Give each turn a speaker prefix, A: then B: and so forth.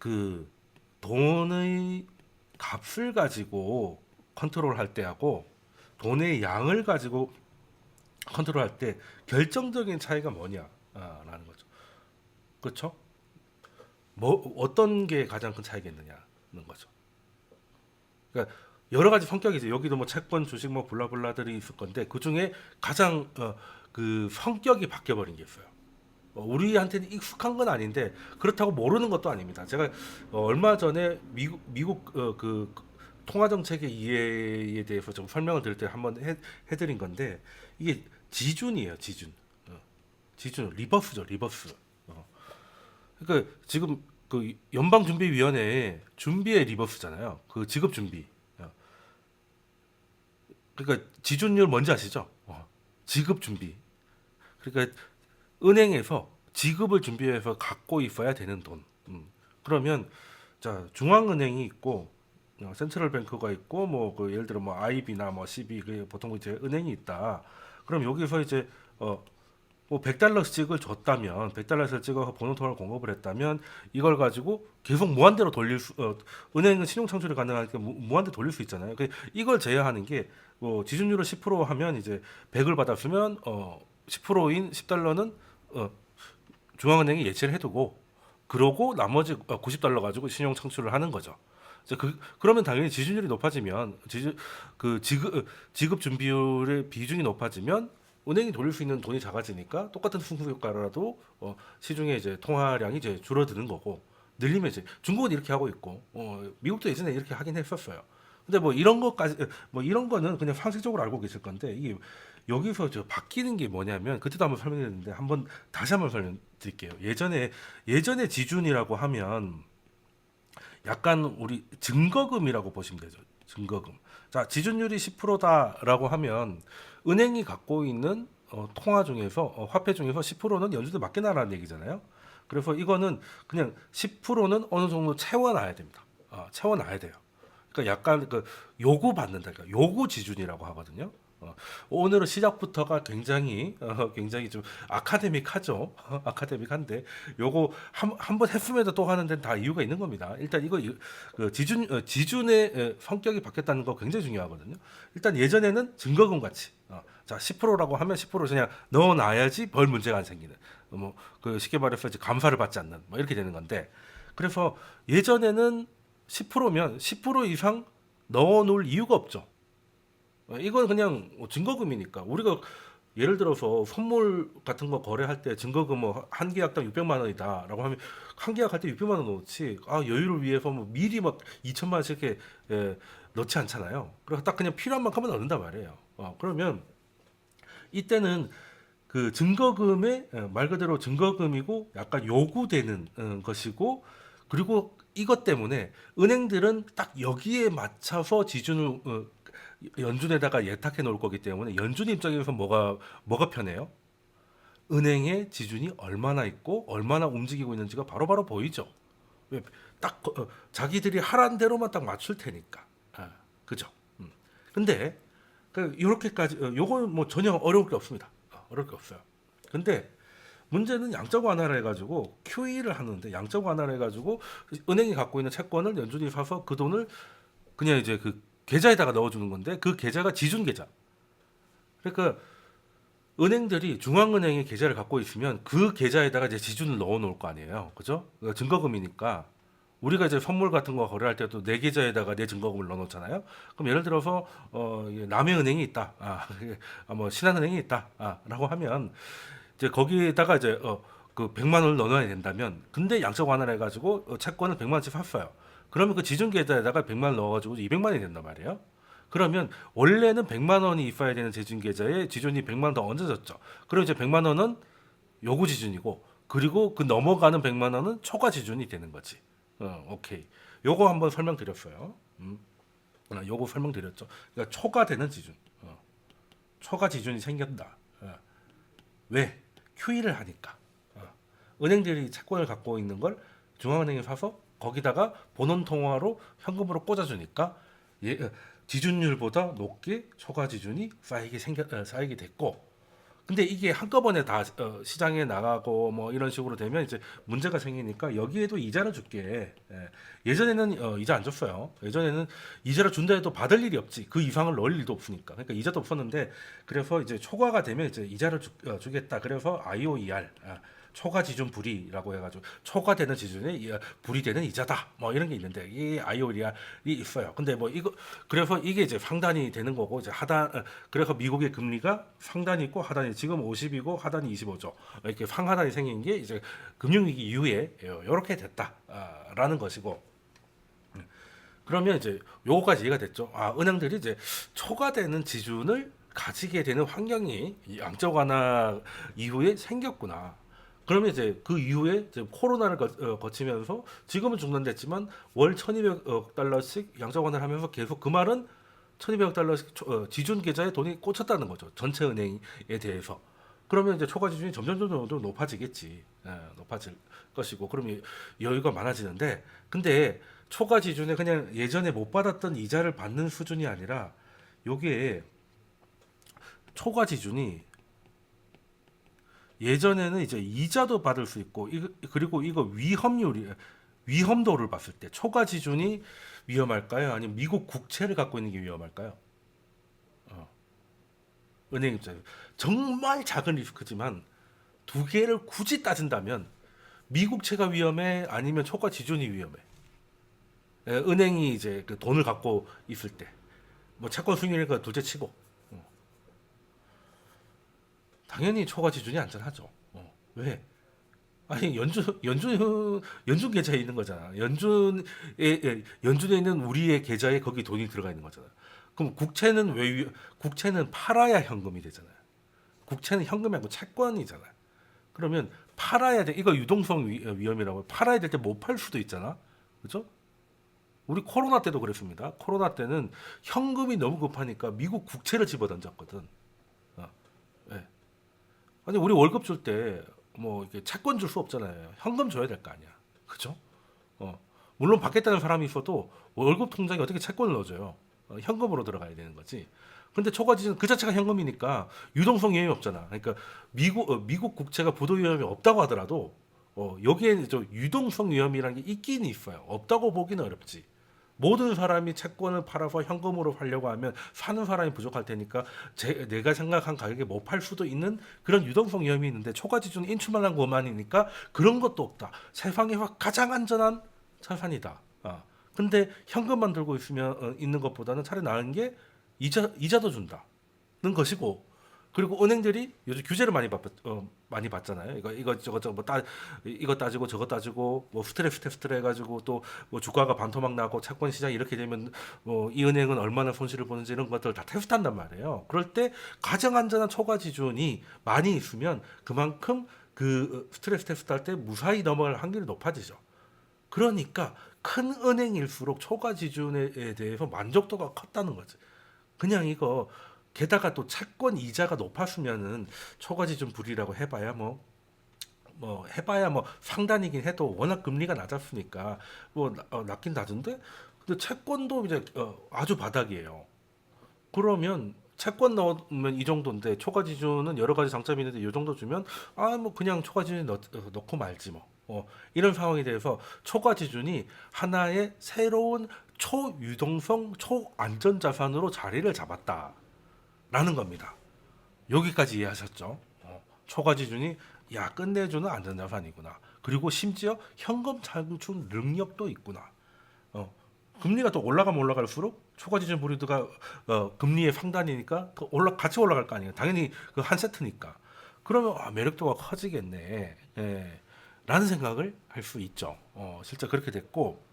A: 그 돈의 값을 가지고 컨트롤할 때하고 돈의 양을 가지고 컨트롤할 때 결정적인 차이가 뭐냐라는 거죠. 그렇죠? 뭐 어떤 게 가장 큰 차이겠느냐는 거죠. 그러니까 여러 가지 성격이 있어요. 여기도 뭐 채권, 주식 뭐 블라블라들이 있을 건데 그 중에 가장 그 성격이 바뀌어 버린 게 있어요. 우리한테는 익숙한 건 아닌데 그렇다고 모르는 것도 아닙니다. 제가 얼마 전에 미국 그 통화 정책의 이해에 대해서 좀 설명을 드릴 때 한번 해드린 건데 이게 지준이에요. 지준. 지준 리버스죠. 리버스. 그러니까 지금 그 연방준비위원회의 준비의 리버스잖아요. 그 지급 준비. 그러니까 지준율 뭔지 아시죠? 지급 준비. 그러니까 은행에서 지급을 준비해서 갖고 있어야 되는 돈. 그러면 자 중앙은행이 있고 센트럴뱅크가 있고 뭐 그 예를 들어 뭐 IB나 뭐 CB 그 보통 이제 은행이 있다. 그럼 여기서 이제 뭐 100달러씩을 줬다면 100달러를 찍어서 번호통화를 공급을 했다면 이걸 가지고 계속 무한대로 돌릴 수 은행은 신용 창출이 가능하니까 무한대 돌릴 수 있잖아요. 이걸 제어하는 게 뭐 지준율을 10% 하면 이제 100을 받았으면 10%인 10달러는 중앙은행이 예치를 해두고 그러고 나머지 90달러 가지고 신용 창출을 하는 거죠. 그러면 당연히 지준율이 높아지면 지급 준비율의 비중이 높아지면 은행이 돌릴 수 있는 돈이 작아지니까 똑같은 순수 효과라도 시중에 이제 통화량이 이제 줄어드는 거고 늘리면 이제 중국은 이렇게 하고 있고 미국도 예전에 이렇게 하긴 했었어요. 근데 뭐 이런 것까지 뭐 이런 거는 그냥 상식적으로 알고 계실 건데 이게 여기서 저 바뀌는 게 뭐냐면 그때도 한번 설명드렸는데 한번 다시 한번 설명드릴게요. 예전에 지준이라고 하면 약간 우리 증거금이라고 보시면 되죠. 증거금. 자, 지준율이 10%다라고 하면 은행이 갖고 있는 통화 중에서 화폐 중에서 10%는 연준에 맡겨놔라는 얘기잖아요. 그래서 이거는 그냥 10%는 어느 정도 채워놔야 됩니다. 채워놔야 돼요. 그러니까 약간 그 요구 받는다. 그러니까 요구 지준이라고 하거든요. 오늘은 시작부터가 굉장히 좀 아카데믹하죠. 아카데믹한데 요거 한 번 했음에도 또 하는 데는 다 이유가 있는 겁니다. 일단 그 지준의 성격이 바뀌었다는 거 굉장히 중요하거든요. 일단 예전에는 증거금 같이 자 10%라고 하면 10% 그냥 넣어놔야지 벌 문제가 안 생기는 뭐 그 쉽게 말해서 이제 감사를 받지 않는 뭐 이렇게 되는 건데 그래서 예전에는 10%면 10% 이상 넣어놓을 이유가 없죠. 이건 그냥 증거금이니까 우리가 예를 들어서 선물 같은 거 거래할 때 증거금 뭐한 계약당 600만 원이다라고 하면 한 계약할 때 600만 원 넣지 여유를 위해서 뭐 미리 막 2천만 원씩 이렇게 넣지 않잖아요. 그래서 딱 그냥 필요한 만큼만 넣는단 말이에요. 그러면 이때는 그 증거금의 말 그대로 증거금이고 약간 요구되는 것이고 그리고 이것 때문에 은행들은 딱 여기에 맞춰서 지준을 연준에다가 예탁해 놓을 거기 때문에 연준 입장에서 뭐가 편해요? 은행의 지준이 얼마나 있고 얼마나 움직이고 있는지가 바로바로 보이죠. 왜? 딱 자기들이 하란 대로만 딱 맞출 테니까. 그죠? 근데 이렇게까지 요거는 뭐 전혀 어려울 게 없습니다. 어려울 게 없어요. 근데 문제는 양적 완화를 해가지고 QE를 하는데 양적 완화를 해가지고 은행이 갖고 있는 채권을 연준이 사서 그 돈을 그냥 이제 그 계좌에다가 넣어주는 건데 그 계좌가 지준 계좌. 그러니까 은행들이 중앙은행의 계좌를 갖고 있으면 그 계좌에다가 이제 지준을 넣어 놓을 거 아니에요. 그죠? 그러니까 증거금이니까 우리가 이제 선물 같은 거 거래할 때도 내 계좌에다가 내 증거금을 넣어 놓잖아요. 그럼 예를 들어서 이게 남해은행이 있다. 뭐 신한은행이 있다. 라고 하면 이제 거기에다가 이제 그 100만 원을 넣어 놔야 된다면 근데 양적 완화를 해 가지고 채권을 100만 원씩 샀어요. 그러면 그 지준 계좌에다가 100만 원 넣어 가지고 200만 원이 된단 말이에요. 그러면 원래는 100만 원이 있어야 되는 지준 계좌에 지준이 100만 원 더 얹어졌죠. 그럼 이제 100만 원은 요구 지준이고 그리고 그 넘어가는 100만 원은 초과 지준이 되는 거지. 오케이. 요거 한번 설명드렸어요. 요거 설명드렸죠. 그러니까 초과되는 지준. 초과 지준이 생긴다. 왜? QE를 하니까. 은행들이 채권을 갖고 있는 걸 중앙은행에 사서 거기다가 본원 통화로 현금으로 꽂아주니까 지준율보다 높게 초과 지준이 쌓이게 됐고 근데 이게 한꺼번에 다 시장에 나가고 뭐 이런 식으로 되면 이제 문제가 생기니까 여기에도 이자를 줄게. 예. 예전에는 이자 안 줬어요. 예전에는 이자를 준다 해도 받을 일이 없지. 그 이상을 넣을 일도 없으니까. 그러니까 이자도 없었는데 그래서 이제 초과가 되면 이제 이자를 주겠다. 그래서 IOER 초과 지준 불이라고 해가지고 초과되는 지준에 불이 되는 이자다. 뭐 이런 게 있는데 이 IOER이 있어요. 근데 뭐 이거 그래서 이게 이제 상단이 되는 거고 이제 하단 그래서 미국의 금리가 상단이 있고 하단이 지금 50이고 하단이 25죠. 이렇게 상하단이 생긴 게 이제 금융위기 이후에 이렇게 됐다라는 것이고. 그러면 이제 요거까지 이해가 됐죠. 은행들이 이제 초과되는 지준을 가지게 되는 환경이 이 양적 완화 이후에 생겼구나. 그러면 이제 그 이후에 이제 코로나를 거치면서 지금은 중단됐지만 월 1,200억 달러씩 양적 완화를 하면서 계속 그 말은 1,200억 달러씩 지준 계좌에 돈이 꽂혔다는 거죠. 전체 은행에 대해서. 그러면 이제 초과 지준이 점점 높아지겠지. 높아질 것이고 그러면 여유가 많아지는데 근데 초과 지준에 그냥 예전에 못 받았던 이자를 받는 수준이 아니라 요게 초과 지준이 예전에는 이제 이자도 받을 수 있고 그리고 이거 위험도를 봤을 때 초과 지준이 위험할까요? 아니면 미국 국채를 갖고 있는 게 위험할까요? 은행 입장에서 정말 작은 리스크지만 두 개를 굳이 따진다면 미국채가 위험해 아니면 초과 지준이 위험해. 은행이 이제 그 돈을 갖고 있을 때 뭐 채권 수익률이 둘째치고 당연히 초과 지준이 안전하죠. 왜? 아니 연준 계좌에 있는 거잖아. 연준에 있는 우리의 계좌에 거기 돈이 들어가 있는 거잖아. 그럼 국채는 국채는 팔아야 현금이 되잖아요. 국채는 현금이 아니고 채권이잖아. 그러면 팔아야 돼. 이거 유동성 위험이라고 팔아야 될 때 못 팔 수도 있잖아. 그죠? 우리 코로나 때도 그랬습니다. 코로나 때는 현금이 너무 급하니까 미국 국채를 집어던졌거든. 예. 아니 우리 월급 줄 때 뭐 이렇게 채권 줄 수 없잖아요. 현금 줘야 될 거 아니야. 그죠? 물론 받겠다는 사람이 있어도 월급 통장에 어떻게 채권을 넣어줘요? 현금으로 들어가야 되는 거지. 근데 초과지수는 그 자체가 현금이니까 유동성 위험이 없잖아. 그러니까 미국 국채가 부도 위험이 없다고 하더라도 여기에 저 유동성 위험이라는 게 있긴 있어요. 없다고 보기는 어렵지. 모든 사람이 채권을 팔아서 현금으로 팔려고 하면 사는 사람이 부족할 테니까 내가 생각한 가격에 못 팔 수도 있는 그런 유동성 위험이 있는데 초과지수는 인출만한 것만이니까 그런 것도 없다. 세상에서 가장 안전한 자산이다. 근데 현금만 들고 있으면 있는 것보다는 차라리 나은 게 이자도 준다는 것이고 그리고 은행들이 요즘 규제를 많이 받잖아요. 저거 이거 따지고 저거 따지고 뭐 스트레스 해가지고 또 뭐 주가가 반토막 나고 채권 시장이 이렇게 되면 뭐 이 은행은 얼마나 손실을 보는지 이런 것들 다 테스트한단 말이에요. 그럴 때 가장 안전한 초과 지준이 많이 있으면 그만큼 그 스트레스 테스트 할 때 무사히 넘어갈 확률이 높아지죠. 그러니까 큰 은행일수록 초과 지준에 대해서 만족도가 컸다는 거지. 그냥 이거 게다가 또 채권 이자가 높았으면은 초과 지준 불이라고 해봐야 해봐야 뭐 상단이긴 해도 워낙 금리가 낮았으니까 뭐 낮긴 낮은데 근데 채권도 이제 아주 바닥이에요. 그러면 채권 넣으면 이 정도인데 초과 지준은 여러 가지 장점이 있는데 이 정도 주면 뭐 그냥 초과 지준 넣고 말지 뭐. 이런 상황이 돼서 초과 지준이 하나의 새로운 초유동성 초안전자산으로 자리를 잡았다라는 겁니다. 여기까지 이해하셨죠? 초과 지준이 끝내주는 안전자산이구나. 그리고 심지어 현금 창출 능력도 있구나. 금리가 또 올라가면 올라갈수록 초과지준 불이드가 금리의 상단이니까 같이 올라갈 거 아니에요. 당연히 그 한 세트니까. 그러면 매력도가 커지겠네. 라는 생각을 할 수 있죠. 실제 그렇게 됐고